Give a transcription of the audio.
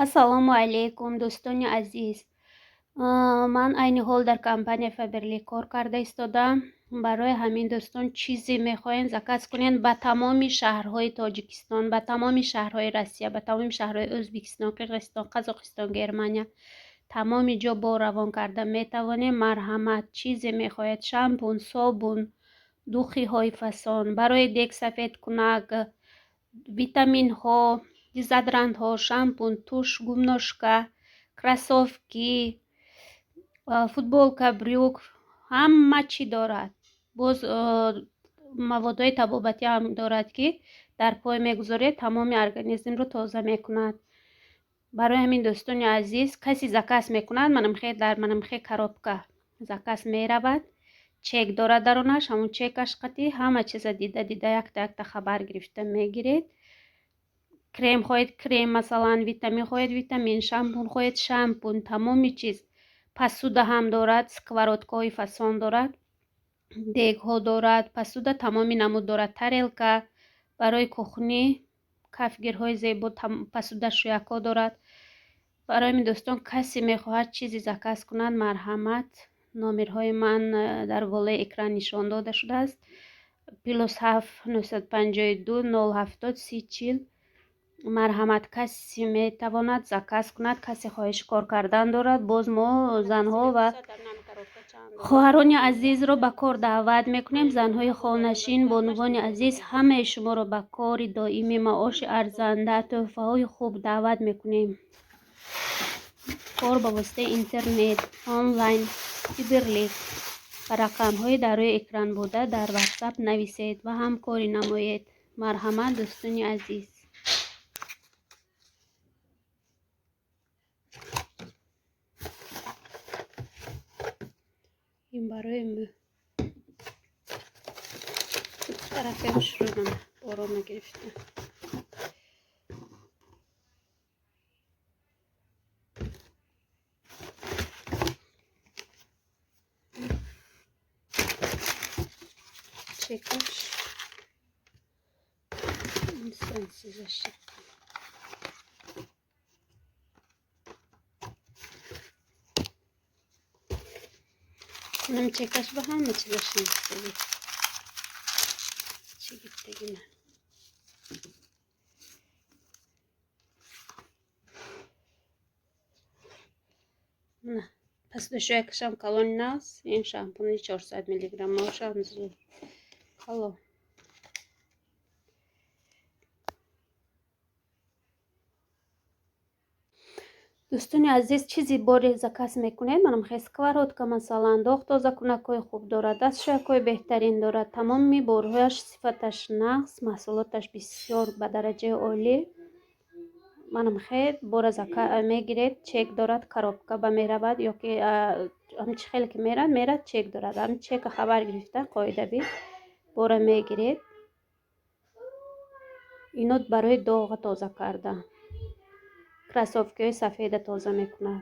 Ассалому алайкум, дӯстони азиз. Ман айни ҳол дар компания Фаберли кор карда истодам. Барои ҳамин дӯстон чизе мехоҳем заказ кунем ба тамоми шаҳрҳои Тоҷикистон, ба тамоми шаҳрҳои Россия, ба тамоми шаҳрҳои Ӯзбекистон, Қирғизистон, Қазоқистон, Германия. Тамоми ҷо бо равон карда метавонем. Марҳамат, чизе мехоҳед: шампун, собун, духиҳои фасон, барои дек сафедкунак, витаминҳо, дезодорантҳо, шампун, туш, гумношка, кроссовки, футболка, брюк, ҳама чӣ дорад. Боз маводҳои табобатӣ ҳам дорад, ки дар пой мегузоред, тамоми организмро тоза мекунад. Барои ҳамин дӯстони азиз, касе заказ мекунад, манамхе коробка заказ меравад, чек дорад даронаш, ҳамун чекаш қатӣ ҳама чиза дида якта хабар гирифта мегиред. Крем хоҳед крем, масалан витамин хоҳед витамин, шампун хоҳед шампун, тамоми чиз. Посуда ҳам дорад, сковородкаҳои фасон дорад, дегҳо дорад, посуда тамоми намуд дорад, тарелка барои кухни, кафгирҳои зебо, посуда шӯякҳо дорад. барои ин дӯстон касе мехоҳад чизе заказ кунад, марҳамат, номерҳои ман дар волаи экран нишон дода шудааст. +7 952 070 3040. марҳамат, касе метавонад заказ кунад, касе хоҳишкор кардан дорад. Боз мо занҳо ва хоҳарони азизро ба кор даъват мекунем. Занҳои хонашин, бонувони азиз, ҳамаи шуморо ба кори доимӣ, маоши арзанда, тӯҳфаҳои хуб даъват мекунем. кор ба воситаи интернет, онлайн, киберлик. ба рақамҳои дар рӯи экран буда дар WhatsApp нависед ва ҳамкорӣ намоед. марҳамат, дӯстони азиз. ин барои мо тарафем шурӯъ орома гирифта. чекаш инсансизаши чекаш ба ҳама чизаши истади чӣ гиптагина. на посуда шӯякашам калони нас. ин шампуни 400 мг зур кало. дӯстони азиз, чизи боре заказ мекунед, манамхе сковородка, масалан доғ тозакунакҳои хуб дорад, дастшӯякҳои беҳтарин дорад, тамоми борҳояш, сифаташ нағз, маҳсулоташ бисёр ба дараҷаи олӣ. манамхе бора заказ мегиред, чек дорад, коробка ба меравад, ё ки ҳамчи хеле ки мерад чек дорад. ҳамин чека хабар гирифта қоидавӣ бора мегиред. ино барои доға тоза кардан. кроссовкаҳои сафеда тоза мекунад.